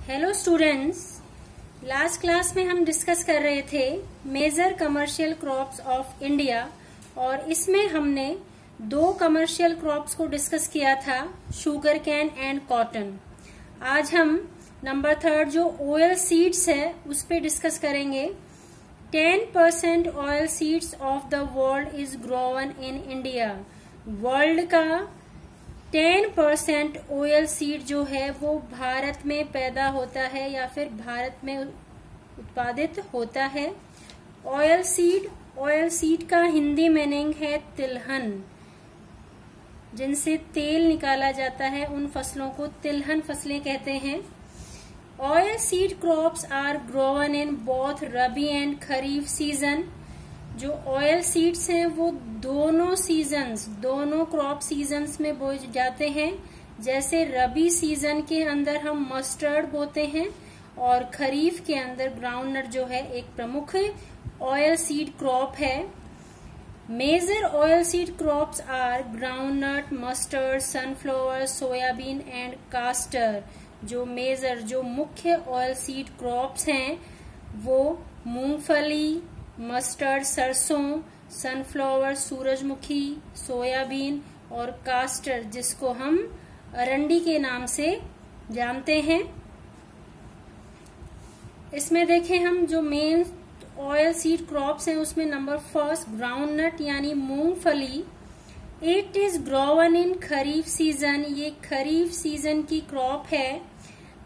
Hello students, last class में हम discuss कर रहे थे major commercial crops of India और इसमें हमने दो कमर्शियल क्रॉप्स को डिस्कस किया था, शुगर कैन एंड कॉटन। आज हम नंबर 3 जो ऑयल सीड्स है उस पे डिस्कस करेंगे। 10% oil seeds of the world is grown in India. World का 10% ऑयल सीड जो है वो भारत में पैदा होता है या फिर भारत में उत्पादित होता है। ऑयल सीड का हिंदी मीनिंग है तिलहन, जिनसे तेल निकाला जाता है। उन फसलों को तिलहन फसलें कहते हैं। Oil seed crops are grown in both rabi and kharif season. जो ऑयल सीड्स हैं वो दोनों क्रॉप सीजन्स में बोए जाते हैं। जैसे रबी सीजन के अंदर हम मस्टर्ड बोते हैं और खरीफ के अंदर ग्राउंडनट जो है एक प्रमुख ऑयल सीड क्रॉप है। Major oil seed crops are groundnut, mustard, sunflower, soybean and castor. जो मुख्य ऑयल सीड क्रॉप्स हैं वो मूंगफली, मस्टर्ड सरसों, सनफ्लावर सूरजमुखी, सोयाबीन और कास्टर जिसको हम अरंडी के नाम से जानते हैं। इसमें देखें हम जो मेन ऑयल सीड क्रॉप्स हैं उसमें नंबर 1 ग्राउंडनट यानी मूंगफली। It is grown in kharif season. ये खरीफ सीजन की क्रॉप है।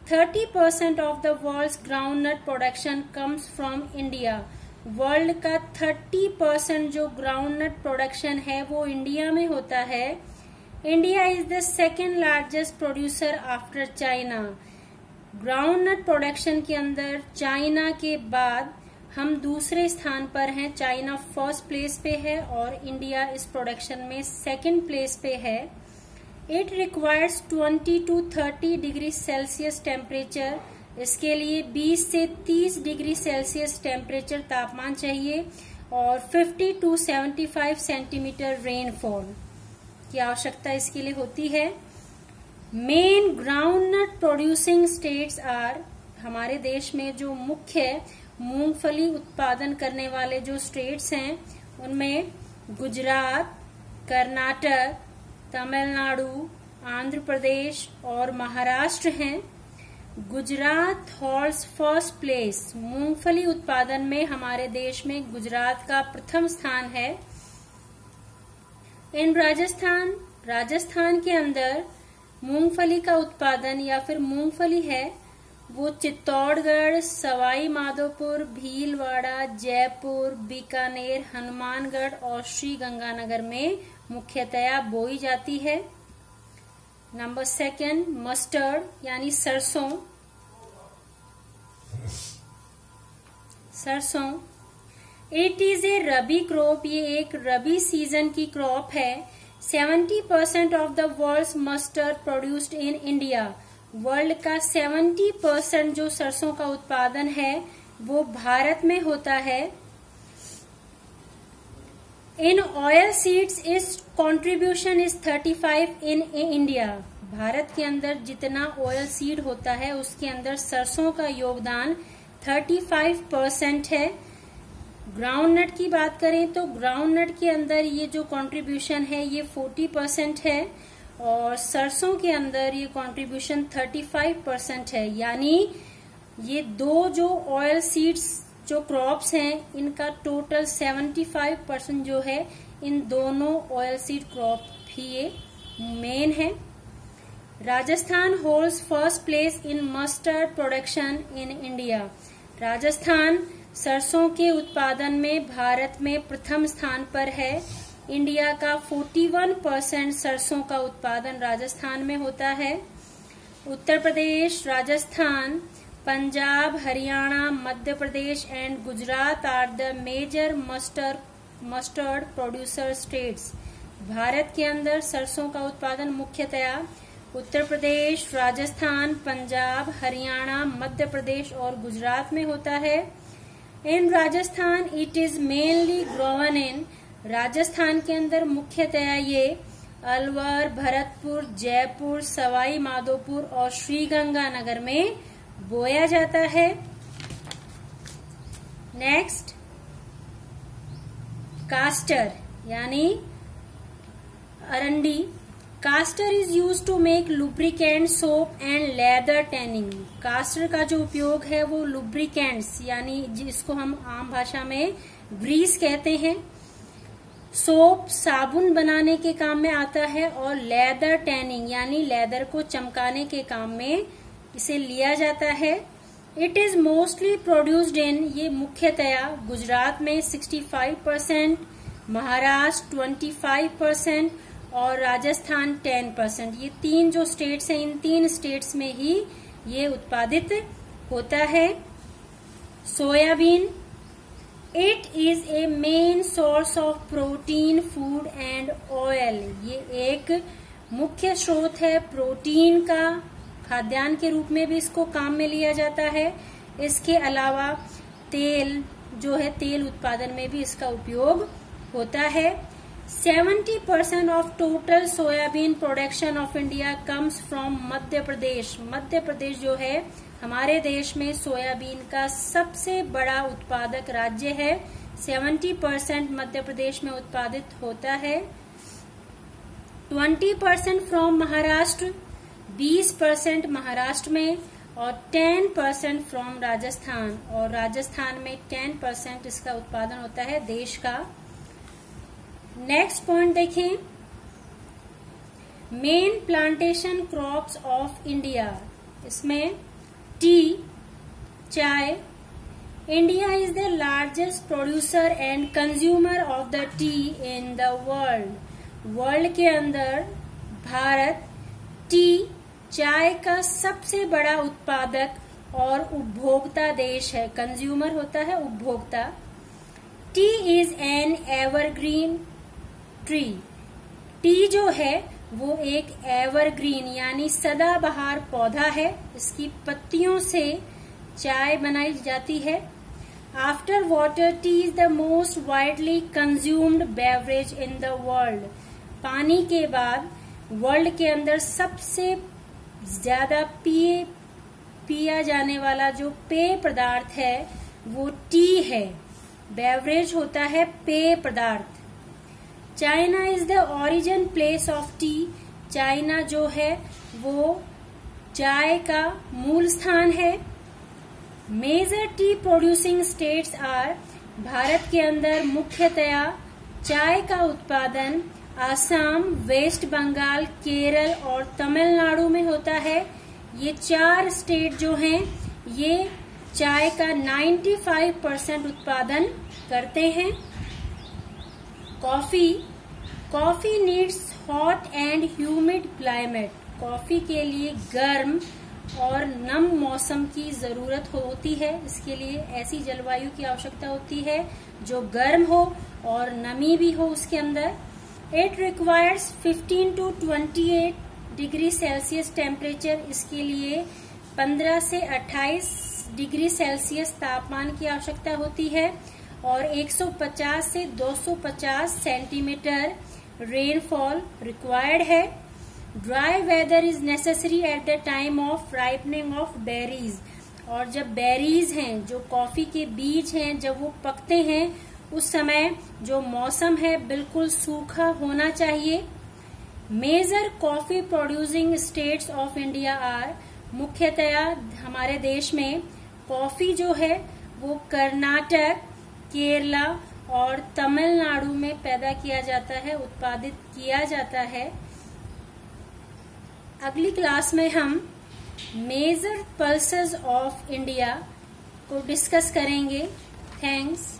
30% of the world's groundnut production comes from India. World का 30% जो ग्राउंडनट प्रोडक्शन है वो इंडिया में होता है। India is the second largest producer after China. Groundnut production के अंदर चाइना के बाद हम दूसरे स्थान पर हैं। चाइना फर्स्ट प्लेस पे है और इंडिया इस प्रोडक्शन में सेकेंड प्लेस पे है। It requires 20 to 30 degree Celsius temperature. इसके लिए 20 से 30 डिग्री सेल्सियस टेम्परेचर तापमान चाहिए और 50 to 75 सेंटीमीटर रेनफॉल की आवश्यकता इसके लिए होती है। Main groundnut producing states are, हमारे देश में जो मुख्य मूंगफली उत्पादन करने वाले जो स्टेट्स हैं उनमें गुजरात, कर्नाटक, तमिलनाडु, आंध्र प्रदेश और महाराष्ट्र हैं। Gujarat holds first place. मूंगफली उत्पादन में हमारे देश में गुजरात का प्रथम स्थान है। इन राजस्थान के अंदर मूंगफली का उत्पादन या फिर मूंगफली है वो चित्तौड़गढ़, सवाई माधोपुर, भीलवाड़ा, जयपुर, बीकानेर, हनुमानगढ़ और श्री गंगानगर में मुख्यतया बोई जाती है। नंबर 2 मस्टर्ड यानी सरसों। It is a rabi crop. ये एक रबी सीजन की क्रॉप है। 70% of the world's mustard produced in India. World का 70% जो सरसों का उत्पादन है वो भारत में होता है। इन ऑयल सीड्स इस contribution is 35 in India. Bharat के अंदर जितना ऑयल सीड होता है उसके अंदर सरसों का योगदान 35% है। ग्राउंडनट की बात करें तो ग्राउंडनट के अंदर ये जो कंट्रीब्यूशन है ये 40% है और सरसों के अंदर ये कंट्रीब्यूशन 35% है। यानी ये दो जो ऑयल सीड्स जो क्रॉप्स हैं इनका टोटल 75% जो है इन दोनों ऑयल सीड क्रॉप ही ये मेन है। Rajasthan holds first place in mustard production in India. Rajasthan सरसों के उत्पादन में भारत में प्रथम स्थान पर है। इंडिया का 41% सरसों का उत्पादन राजस्थान में होता है। Uttar Pradesh, Rajasthan, Punjab, Haryana, Madhya Pradesh and Gujarat are the major mustard producer states. Bharat के अंदर सरसों का उत्पादन मुख्यतया उत्तर प्रदेश, राजस्थान, पंजाब, हरियाणा, मध्य प्रदेश और गुजरात में होता है। इन राजस्थान इट इज मेनली ग्रोवन इन। राजस्थान के अंदर मुख्यतया ये अलवर, भरतपुर, जयपुर, सवाई माधोपुर और श्री गंगानगर में बोया जाता है। नेक्स्ट, कास्टर यानी अरंडी। Castor is use to make lubricant, soap and leather tanning. Castor का जो उपयोग है वो लुब्रिकेंट्स यानी जिसको हम आम भाषा में ग्रीस कहते हैं, सोप साबुन बनाने के काम में आता है, और लेदर टैनिंग यानी लेदर को चमकाने के काम में इसे लिया जाता है। It is mostly produced in, ये मुख्यतया गुजरात में 65%, महाराष्ट्र 25% और राजस्थान 10%। ये 3 जो स्टेट्स हैं, इन 3 स्टेट्स में ही ये उत्पादित होता है। Soybean, it is A main source of protein, food and oil. ये एक मुख्य स्रोत है प्रोटीन का, खाद्यान्न के रूप में भी इसको काम में लिया जाता है। इसके अलावा तेल जो है, तेल उत्पादन में भी इसका उपयोग होता है। 70% of total soybean production of India comes from Madhya Pradesh. Madhya Pradesh जो है हमारे देश में सोयाबीन का सबसे बड़ा उत्पादक राज्य है। 70% मध्य प्रदेश में उत्पादित होता है। 20% फ्रॉम महाराष्ट्र, 20% महाराष्ट्र में, और 10% फ्रॉम राजस्थान, और राजस्थान में 10% इसका उत्पादन होता है देश का। नेक्स्ट पॉइंट देखें, main plantation crops of India. इसमें टी, चाय। India is the largest producer and consumer of the T in the world. World के अंदर भारत टी, चाय का सबसे बड़ा उत्पादक और उपभोक्ता देश है। कंज्यूमर होता है उपभोक्ता। T is an evergreen tree. T जो है वो एक एवरग्रीन यानी सदाबहार पौधा है। इसकी पत्तियों से चाय बनाई जाती है। After water, T is the most widely consumed beverage in the world. पानी के बाद वर्ल्ड के अंदर सबसे ज्यादा पिया जाने वाला जो पेय पदार्थ है वो टी है। बेवरेज होता है पेय पदार्थ। China is the origin place of tea. China जो है वो चाय का मूल स्थान है। Major tea producing states are. Bharat के अंदर मुख्यतया चाय का उत्पादन आसाम, वेस्ट बंगाल, केरल और तमिलनाडु में होता है। ये 4 स्टेट जो हैं ये चाय का 95% उत्पादन करते हैं। Coffee needs hot and humid climate. Coffee के लिए गर्म और नम मौसम की जरूरत होती है। इसके लिए ऐसी जलवायु की आवश्यकता होती है जो गर्म हो और नमी भी हो उसके अंदर। It requires 15 to 28 degree Celsius temperature. इसके लिए 15 से 28 डिग्री सेल्सियस तापमान की आवश्यकता होती है और 150 से 250 सेंटीमीटर रेनफॉल रिक्वायर्ड है। Dry weather is necessary at the time of ripening of berries. और जब बेरीज हैं, जो कॉफी के बीज हैं, जब वो पकते हैं उस समय जो मौसम है बिल्कुल सूखा होना चाहिए। Major coffee producing states of India are. मुख्यतया हमारे देश में कॉफी जो है वो कर्नाटक, केरला और तमिलनाडु में पैदा किया जाता है, उत्पादित किया जाता है। अगली क्लास में हम मेजर पल्सेस ऑफ इंडिया को डिस्कस करेंगे। थैंक्स।